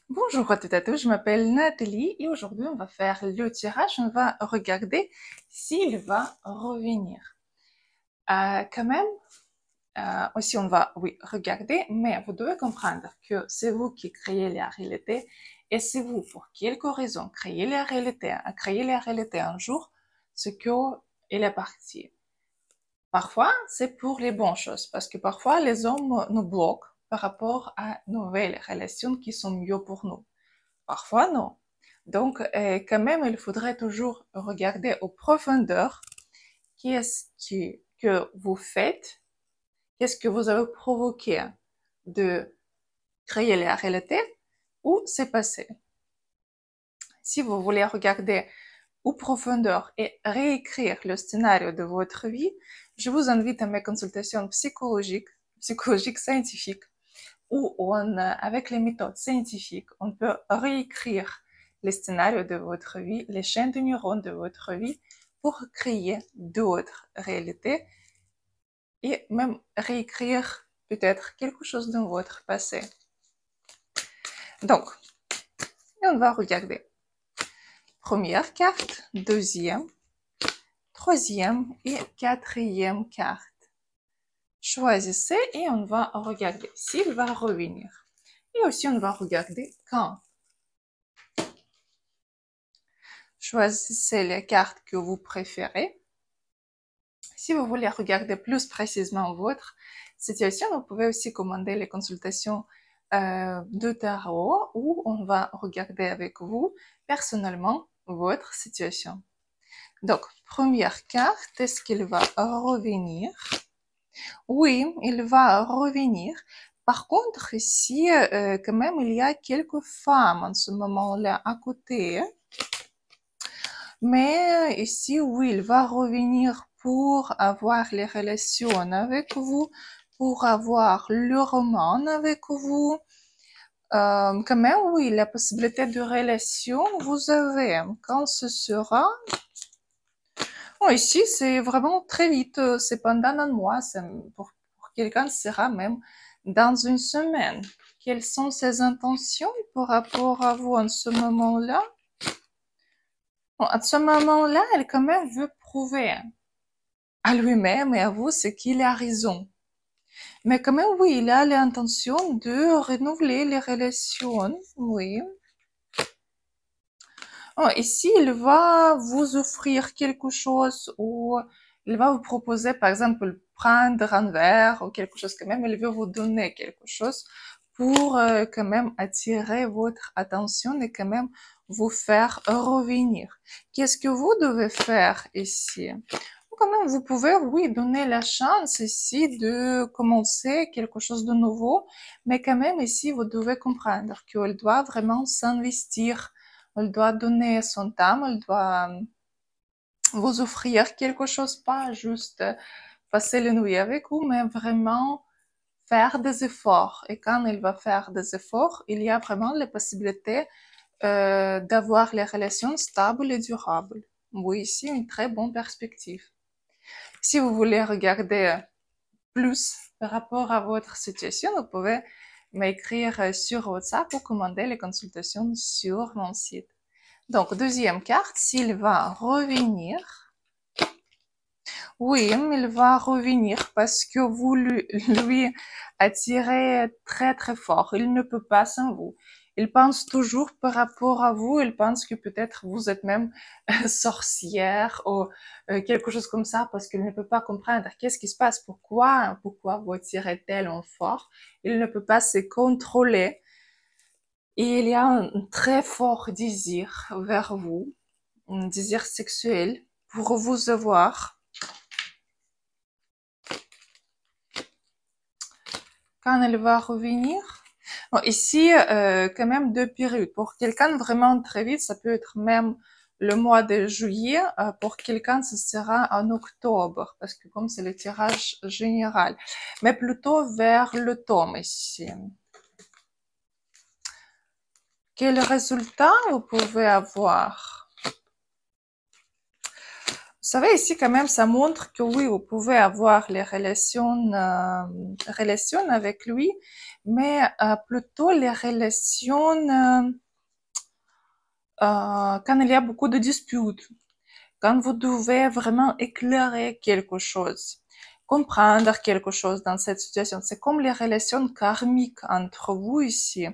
Bonjour à toutes et à tous, je m'appelle Nathalie et aujourd'hui on va faire le tirage, on va regarder s'il va revenir. Quand même, aussi on va, oui, regarder, mais vous devez comprendre que c'est vous qui créez la réalité et c'est vous, pour quelque raison, créez la réalité un jour, ce que il est parti. Parfois, c'est pour les bonnes choses, parce que parfois les hommes nous bloquent par rapport à nouvelles relations qui sont mieux pour nous. Parfois, non. Donc, quand même, il faudrait toujours regarder aux profondeurs qu'est-ce que vous faites, qu'est-ce que vous avez provoqué de créer la réalité ou c'est passé. Si vous voulez regarder aux profondeurs et réécrire le scénario de votre vie, je vous invite à mes consultations psychologiques scientifiques, où avec les méthodes scientifiques, on peut réécrire les scénarios de votre vie, les chaînes de neurones de votre vie pour créer d'autres réalités et même réécrire peut-être quelque chose dans votre passé. Donc, on va regarder. Première carte, deuxième, troisième et quatrième carte. Choisissez et on va regarder s'il va revenir. Et aussi, on va regarder quand. Choisissez les cartes que vous préférez. Si vous voulez regarder plus précisément votre situation, vous pouvez aussi commander les consultations de tarot où on va regarder avec vous personnellement votre situation. Donc, première carte, est-ce qu'il va revenir? Oui, il va revenir. Par contre, ici, quand même, il y a quelques femmes en ce moment-là à côté. Mais ici, oui, il va revenir pour avoir les relations avec vous, pour avoir le roman avec vous. Quand même, oui, la possibilité de relation, vous avez. Quand ce sera? Bon, ici, c'est vraiment très vite. C'est pendant un mois. Pour quelqu'un, ce sera même dans une semaine. Quelles sont ses intentions par rapport à vous en ce moment-là? Bon, à ce moment-là, elle quand même veut prouver à lui-même et à vous c'est qu'il a raison. Mais quand même, oui, il a l'intention de renouveler les relations, oui. Oh, ici, il va vous offrir quelque chose ou il va vous proposer, par exemple, prendre un verre ou quelque chose quand même. Il veut vous donner quelque chose pour quand même attirer votre attention et quand même vous faire revenir. Qu'est-ce que vous devez faire ici? Quand même, vous pouvez, oui, donner la chance ici de commencer quelque chose de nouveau, mais quand même ici, vous devez comprendre qu'elle doit vraiment s'investir, elle doit donner son temps, elle doit vous offrir quelque chose, pas juste passer la nuit avec vous, mais vraiment faire des efforts. Et quand elle va faire des efforts, il y a vraiment la possibilité d'avoir les relations stables et durables. Oui, ici, une très bonne perspective. Si vous voulez regarder plus par rapport à votre situation, vous pouvez m'écrire sur WhatsApp ou commander les consultations sur mon site. Donc, deuxième carte, s'il va revenir. Oui, il va revenir parce que vous lui attirez très très fort. Il ne peut pas sans vous. Il pense toujours par rapport à vous. Il pense que peut-être vous êtes même sorcière ou quelque chose comme ça parce qu'il ne peut pas comprendre qu'est-ce qui se passe, pourquoi vous attirez tellement fort. Il ne peut pas se contrôler. Et il y a un très fort désir vers vous, un désir sexuel pour vous avoir. Quand elle va revenir? Bon, ici, quand même deux périodes. Pour quelqu'un vraiment très vite, ça peut être même le mois de juillet. Pour quelqu'un, ce sera en octobre, parce que comme c'est le tirage général. Mais plutôt vers l'automne ici. Quel résultat vous pouvez avoir? savez, ici, quand même, ça montre que oui, vous pouvez avoir les relations avec lui, mais plutôt les relations quand il y a beaucoup de disputes, quand vous devez vraiment éclairer quelque chose, comprendre quelque chose dans cette situation. C'est comme les relations karmiques entre vous ici.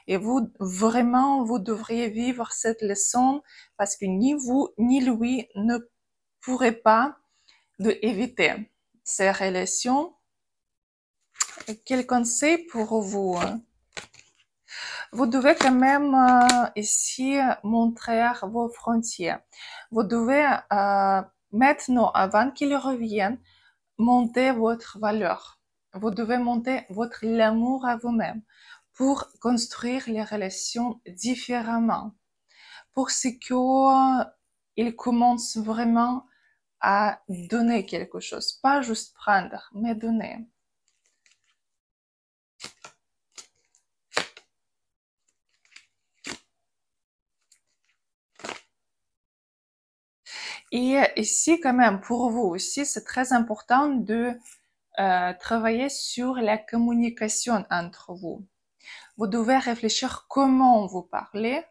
Et vous, vraiment, vous devriez vivre cette leçon parce que ni vous, ni lui ne pourrez pas éviter ces relations. Quel conseil pour vous? Vous devez quand même ici montrer vos frontières. Vous devez maintenant, avant qu'il revienne, monter votre valeur. Vous devez monter votre l'amour à vous-même pour construire les relations différemment, pour ce qu'il commence vraiment à donner quelque chose, pas juste prendre, mais donner. Et ici, quand même, pour vous aussi, c'est très important de travailler sur la communication entre vous. Vous devez réfléchir comment vous parlez,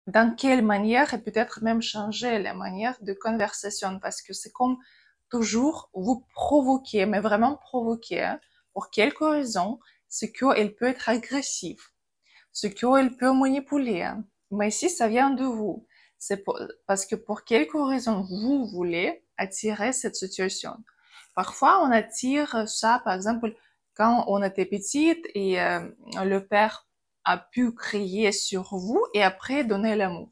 dans quelle manière, et peut-être même changer la manière de conversation, parce que c'est comme toujours vous provoquer, mais vraiment provoquer, hein, pour quelque raison, ce qu'elle peut être agressive, ce qu'elle peut manipuler. Hein. Mais ici, ça vient de vous. C'est parce que pour quelque raison, vous voulez attirer cette situation. Parfois, on attire ça, par exemple, quand on était petite et le père a pu crier sur vous et après donner l'amour.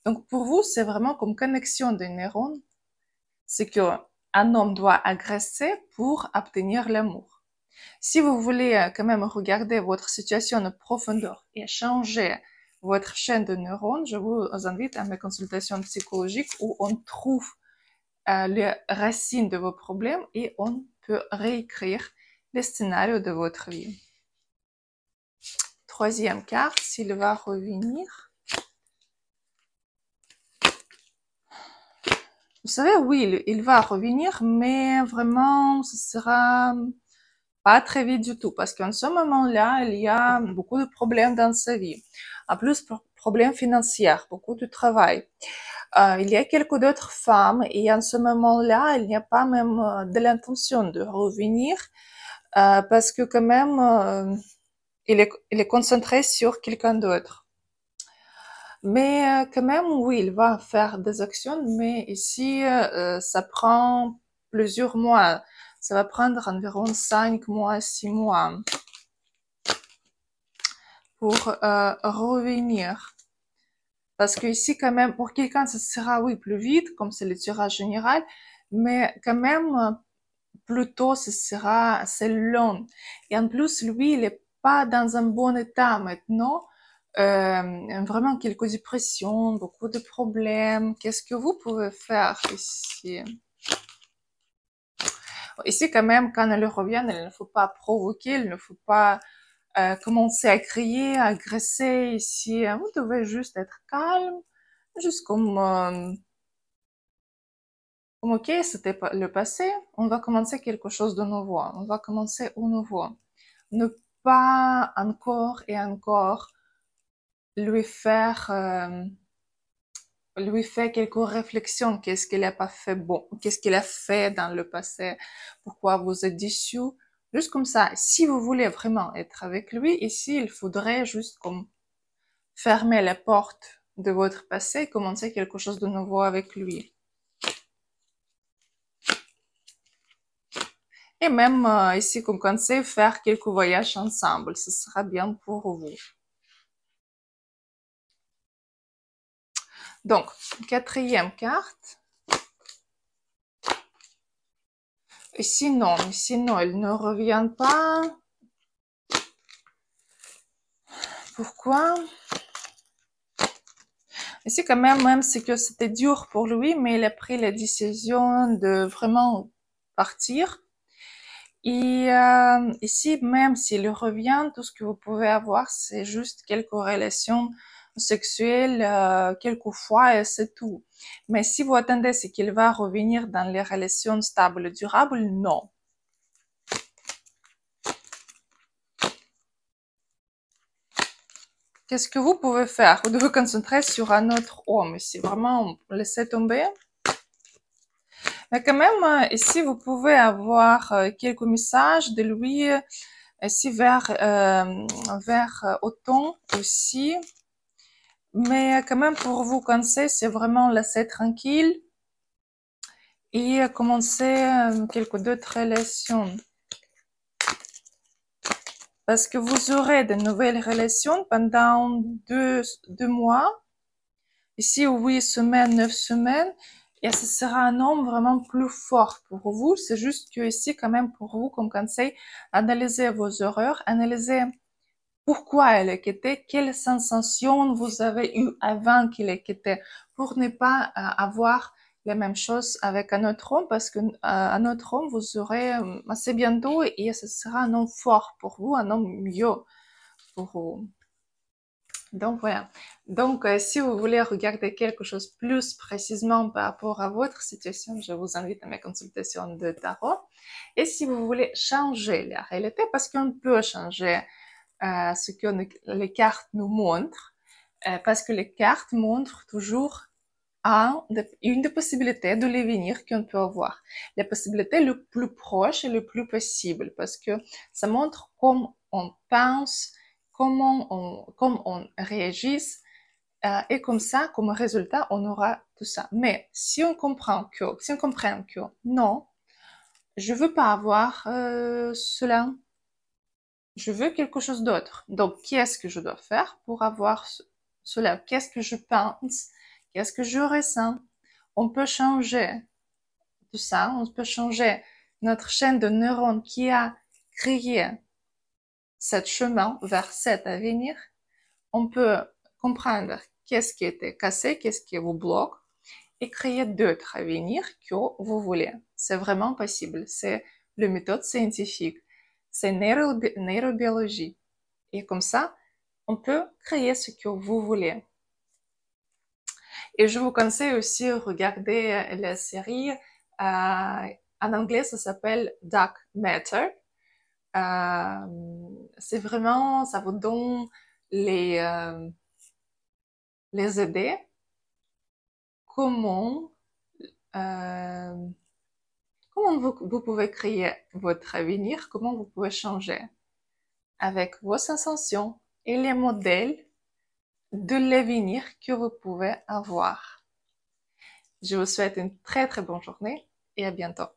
Donc pour vous, c'est vraiment comme connexion des neurones. C'est que un homme doit agresser pour obtenir l'amour. Si vous voulez quand même regarder votre situation en profondeur et changer votre chaîne de neurones, je vous invite à mes consultations psychologiques où on trouve les racines de vos problèmes et on peut réécrire les scénarios de votre vie. Troisième carte, s'il va revenir. Vous savez, oui, il va revenir, mais vraiment, ce sera pas très vite du tout, parce qu'en ce moment-là, il y a beaucoup de problèmes dans sa vie. En plus, problèmes financiers, beaucoup de travail. Il y a quelques d'autres femmes et en ce moment-là, il n'y a pas même de l'intention de revenir parce que quand même, il est concentré sur quelqu'un d'autre. Mais quand même, oui, il va faire des actions, mais ici, ça prend plusieurs mois. Ça va prendre environ 5 mois, 6 mois pour revenir. Parce que ici, quand même, pour quelqu'un, ça sera, oui, plus vite, comme c'est le tirage général, mais quand même, plutôt, ce sera assez long. Et en plus, lui, il est pas dans un bon état maintenant. Vraiment quelques dépressions, beaucoup de problèmes. Qu'est-ce que vous pouvez faire ici? Ici, quand même, quand elle revient, il ne faut pas provoquer, il ne faut pas commencer à crier, à agresser ici. Vous devez juste être calme, juste comme ok, c'était le passé, on va commencer quelque chose de nouveau, on va commencer au nouveau. Ne pas encore et encore lui faire quelques réflexions. Qu'est-ce qu'il a pas fait bon? Qu'est-ce qu'il a fait dans le passé? Pourquoi vous êtes déçu? Juste comme ça. Si vous voulez vraiment être avec lui, ici, il faudrait juste comme fermer la porte de votre passé et commencer quelque chose de nouveau avec lui. Et même ici, comme conseil, faire quelques voyages ensemble. Ce sera bien pour vous. Donc, quatrième carte. Et sinon, il ne revient pas. Pourquoi? Ici, quand même, c'est que c'était dur pour lui, mais il a pris la décision de vraiment partir. Et ici, même s'il revient, tout ce que vous pouvez avoir, c'est juste quelques relations sexuelle quelquefois et c'est tout. Mais si vous attendez ce qu'il va revenir dans les relations stables et durables, non. Qu'est-ce que vous pouvez faire? Vous devez vous concentrer sur un autre homme ici. Vraiment, laissez tomber. Mais quand même, ici, vous pouvez avoir quelques messages de lui, ici vers automne aussi. Mais quand même, pour vous conseil, c'est vraiment laisser tranquille et commencer quelques d'autres relations. Parce que vous aurez de nouvelles relations pendant deux mois. Ici, 8 semaines, 9 semaines. Et ce sera un homme vraiment plus fort pour vous. C'est juste que ici, quand même, pour vous, comme conseil, analysez vos erreurs, analysez pourquoi elle est quittée, quelles sensations vous avez eues avant qu'il ait quitté, pour ne pas avoir les mêmes choses avec un autre homme, parce que un autre homme, vous aurez assez bientôt et ce sera un homme fort pour vous, un homme mieux pour vous. Donc voilà. Donc si vous voulez regarder quelque chose plus précisément par rapport à votre situation, je vous invite à mes consultations de tarot. Et si vous voulez changer la réalité, parce qu'on peut changer ce que les cartes nous montrent, parce que les cartes montrent toujours une des possibilités de l'avenir qu'on peut avoir. La possibilité le plus proche et le plus possible, parce que ça montre comment on pense, comment on réagit, et comme ça, comme résultat, on aura tout ça. Mais si on comprend que non, je veux pas avoir cela, je veux quelque chose d'autre. Donc, qu'est-ce que je dois faire pour avoir cela? Qu'est-ce que je pense? Qu'est-ce que je ressens? On peut changer tout ça. On peut changer notre chaîne de neurones qui a créé ce chemin vers cet avenir. On peut comprendre qu'est-ce qui était cassé, qu'est-ce qui vous bloque et créer d'autres avenirs que vous voulez. C'est vraiment possible. C'est la méthode scientifique. C'est neurobiologie. Et comme ça, on peut créer ce que vous voulez. Et je vous conseille aussi de regarder la série. En anglais, ça s'appelle Dark Matter. C'est vraiment, ça vous donne les idées comment vous pouvez créer votre avenir, comment vous pouvez changer avec vos sensations et les modèles de l'avenir que vous pouvez avoir. Je vous souhaite une très très bonne journée et à bientôt.